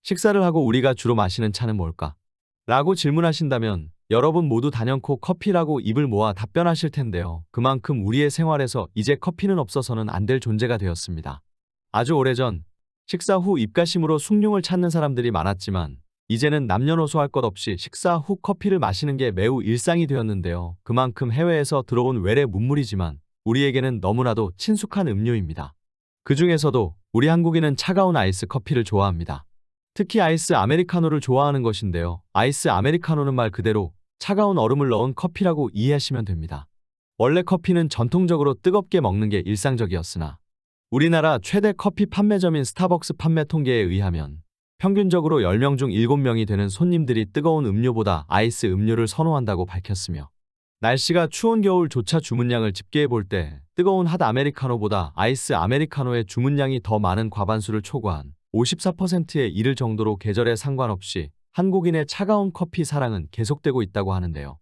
식사를 하고 우리가 주로 마시는 차는 뭘까? 라고 질문하신다면 여러분 모두 단연코 커피라고 입을 모아 답변하실 텐데요. 그만큼 우리의 생활에서 이제 커피는 없어서는 안 될 존재가 되었습니다. 아주 오래전 식사 후 입가심으로 숭늉을 찾는 사람들이 많았지만 이제는 남녀노소 할 것 없이 식사 후 커피를 마시는 게 매우 일상이 되었는데요. 그만큼 해외에서 들어온 외래 문물이지만 우리에게는 너무나도 친숙한 음료입니다. 그 중에서도 우리 한국인은 차가운 아이스 커피를 좋아합니다. 특히 아이스 아메리카노를 좋아하는 것인데요. 아이스 아메리카노는 말 그대로 차가운 얼음을 넣은 커피라고 이해하시면 됩니다. 원래 커피는 전통적으로 뜨겁게 먹는 게 일상적이었으나 우리나라 최대 커피 판매점인 스타벅스 판매 통계에 의하면 평균적으로 10명 중 7명이 되는 손님들이 뜨거운 음료보다 아이스 음료를 선호한다고 밝혔으며 날씨가 추운 겨울조차 주문량을 집계해 볼 때 뜨거운 핫 아메리카노보다 아이스 아메리카노의 주문량이 더 많은 과반수를 초과한 54%에 이를 정도로 계절에 상관없이 한국인의 차가운 커피 사랑은 계속되고 있다고 하는데요.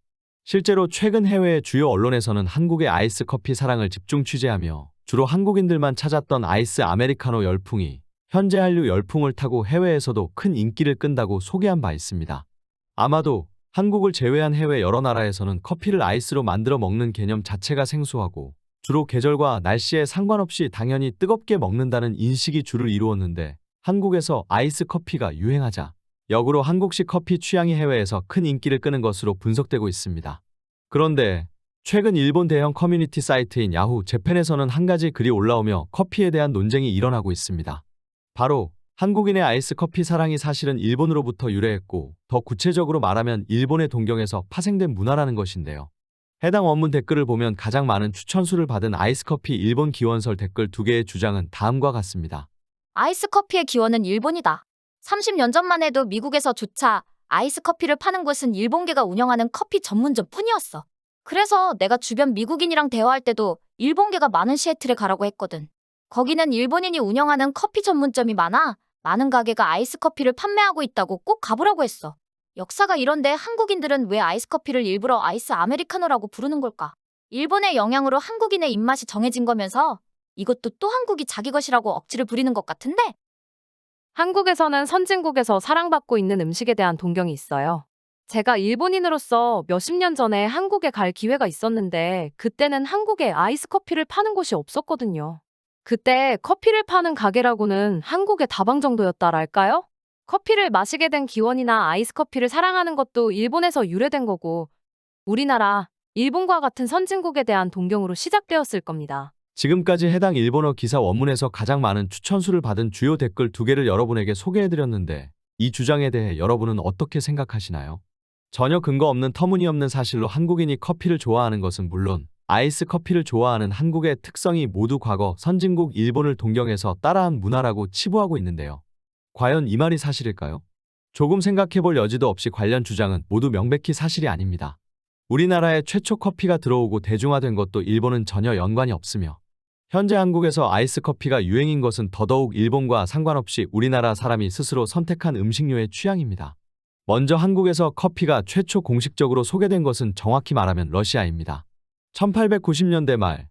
실제로 최근 해외의 주요 언론에서는 한국의 아이스 커피 사랑을 집중 취재하며 주로 한국인들만 찾았던 아이스 아메리카노 열풍이 현재 한류 열풍을 타고 해외에서도 큰 인기를 끈다고 소개한 바 있습니다. 아마도 한국을 제외한 해외 여러 나라에서는 커피를 아이스로 만들어 먹는 개념 자체가 생소하고 주로 계절과 날씨에 상관없이 당연히 뜨겁게 먹는다는 인식이 주를 이루었는데 한국에서 아이스 커피가 유행하자 역으로 한국식 커피 취향이 해외에서 큰 인기를 끄는 것으로 분석되고 있습니다. 그런데 최근 일본 대형 커뮤니티 사이트인 야후 재팬에서는 한 가지 글이 올라오며 커피에 대한 논쟁이 일어나고 있습니다. 바로 한국인의 아이스 커피 사랑이 사실은 일본으로부터 유래했고 더 구체적으로 말하면 일본의 동경에서 파생된 문화라는 것인데요. 해당 원문 댓글을 보면 가장 많은 추천수를 받은 아이스커피 일본 기원설 댓글 2개의 주장은 다음과 같습니다. 아이스 커피의 기원은 일본이다. 30년 전만 해도 미국에서조차 아이스 커피를 파는 곳은 일본계가 운영하는 커피 전문점 뿐이었어. 그래서 내가 주변 미국인이랑 대화할 때도 일본계가 많은 시애틀에 가라고 했거든. 거기는 일본인이 운영하는 커피 전문점이 많아 많은 가게가 아이스 커피를 판매하고 있다고 꼭 가보라고 했어. 역사가 이런데 한국인들은 왜 아이스 커피를 일부러 아이스 아메리카노라고 부르는 걸까? 일본의 영향으로 한국인의 입맛이 정해진 거면서 이것도 또 한국이 자기 것이라고 억지를 부리는 것 같은데? 한국에서는 선진국에서 사랑받고 있는 음식에 대한 동경이 있어요. 제가 일본인으로서 몇십 년 전에 한국에 갈 기회가 있었는데 그때는 한국에 아이스 커피를 파는 곳이 없었거든요. 그때 커피를 파는 가게라고는 한국의 다방 정도였다랄까요? 커피를 마시게 된 기원이나 아이스 커피를 사랑하는 것도 일본에서 유래된 거고 우리나라, 일본과 같은 선진국에 대한 동경으로 시작되었을 겁니다. 지금까지 해당 일본어 기사 원문에서 가장 많은 추천수를 받은 주요 댓글 2개를 여러분에게 소개해드렸는데 이 주장에 대해 여러분은 어떻게 생각하시나요? 전혀 근거 없는 터무니없는 사실로 한국인이 커피를 좋아하는 것은 물론 아이스 커피를 좋아하는 한국의 특성이 모두 과거 선진국 일본을 동경해서 따라한 문화라고 치부하고 있는데요. 과연 이 말이 사실일까요? 조금 생각해볼 여지도 없이 관련 주장은 모두 명백히 사실이 아닙니다. 우리나라에 최초 커피가 들어오고 대중화된 것도 일본은 전혀 연관이 없으며 현재 한국에서 아이스 커피가 유행인 것은 더더욱 일본과 상관없이 우리나라 사람이 스스로 선택한 음식료의 취향입니다. 먼저 한국에서 커피가 최초 공식적으로 소개된 것은 정확히 말하면 러시아입니다. 1890년대 말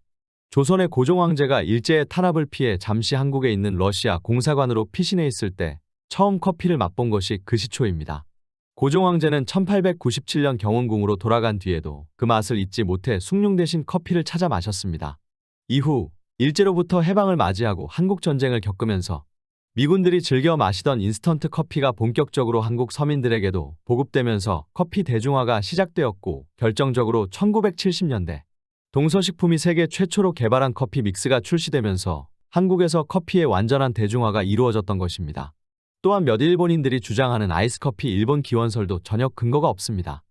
조선의 고종 황제가 일제의 탄압을 피해 잠시 한국에 있는 러시아 공사관으로 피신해 있을 때 처음 커피를 맛본 것이 그 시초입니다. 고종 황제는 1897년 경운궁으로 돌아간 뒤에도 그 맛을 잊지 못해 숭늉 대신 커피를 찾아 마셨습니다. 이후 일제로부터 해방을 맞이하고 한국전쟁을 겪으면서 미군들이 즐겨 마시던 인스턴트 커피가 본격적으로 한국 서민들에게도 보급되면서 커피 대중화가 시작되었고 결정적으로 1970년대 동서식품이 세계 최초로 개발한 커피 믹스가 출시되면서 한국에서 커피의 완전한 대중화가 이루어졌던 것입니다. 또한 몇 일본인들이 주장하는 아이스커피 일본 기원설도 전혀 근거가 없습니다.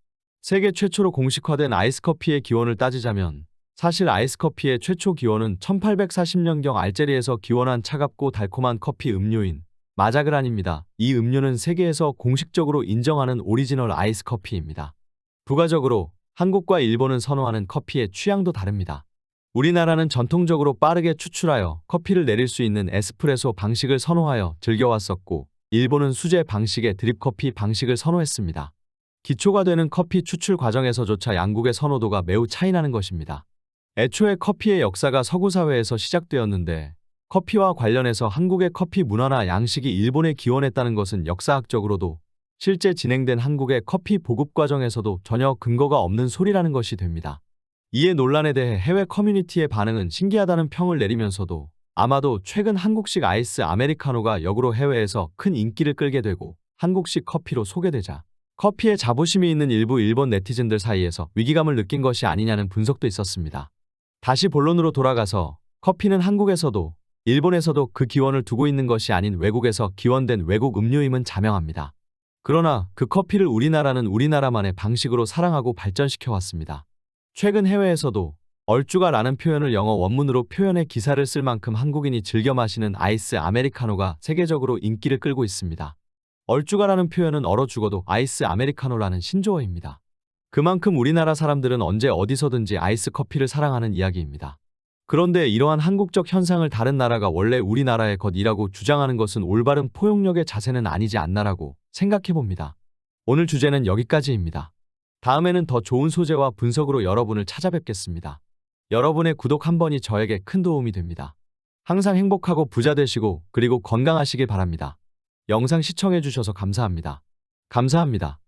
세계 최초로 공식화된 아이스커피의 기원을 따지자면 사실 아이스커피의 최초 기원은 1840년경 알제리에서 기원한 차갑고 달콤한 커피 음료인 마자그란입니다. 이 음료는 세계에서 공식적으로 인정하는 오리지널 아이스커피입니다. 부가적으로 한국과 일본은 선호하는 커피의 취향도 다릅니다. 우리나라는 전통적으로 빠르게 추출하여 커피를 내릴 수 있는 에스프레소 방식을 선호하여 즐겨왔었고 일본은 수제 방식의 드립커피 방식을 선호했습니다. 기초가 되는 커피 추출 과정에서조차 양국의 선호도가 매우 차이나는 것입니다. 애초에 커피의 역사가 서구사회에서 시작되었는데 커피와 관련해서 한국의 커피 문화나 양식이 일본에 기원했다는 것은 역사학적으로도 실제 진행된 한국의 커피 보급 과정에서도 전혀 근거가 없는 소리라는 것이 됩니다. 이에 논란에 대해 해외 커뮤니티의 반응은 신기하다는 평을 내리면서도 아마도 최근 한국식 아이스 아메리카노가 역으로 해외에서 큰 인기를 끌게 되고 한국식 커피로 소개되자 커피에 자부심이 있는 일부 일본 네티즌들 사이에서 위기감을 느낀 것이 아니냐는 분석도 있었습니다. 다시 본론으로 돌아가서 커피는 한국에서도 일본에서도 그 기원을 두고 있는 것이 아닌 외국에서 기원된 외국 음료임은 자명합니다. 그러나 그 커피를 우리나라는 우리나라만의 방식으로 사랑하고 발전시켜 왔습니다. 최근 해외에서도 얼주가라는 표현을 영어 원문으로 표현해 기사를 쓸 만큼 한국인이 즐겨 마시는 아이스 아메리카노가 세계적으로 인기를 끌고 있습니다. 얼주가라는 표현은 얼어 죽어도 아이스 아메리카노라는 신조어입니다. 그만큼 우리나라 사람들은 언제 어디서든지 아이스 커피를 사랑하는 이야기입니다. 그런데 이러한 한국적 현상을 다른 나라가 원래 우리나라의 것이라고 주장하는 것은 올바른 포용력의 자세는 아니지 않나라고 생각해봅니다. 오늘 주제는 여기까지입니다. 다음에는 더 좋은 소재와 분석으로 여러분을 찾아뵙겠습니다. 여러분의 구독 한 번이 저에게 큰 도움이 됩니다. 항상 행복하고 부자 되시고 그리고 건강하시길 바랍니다. 영상 시청해주셔서 감사합니다. 감사합니다.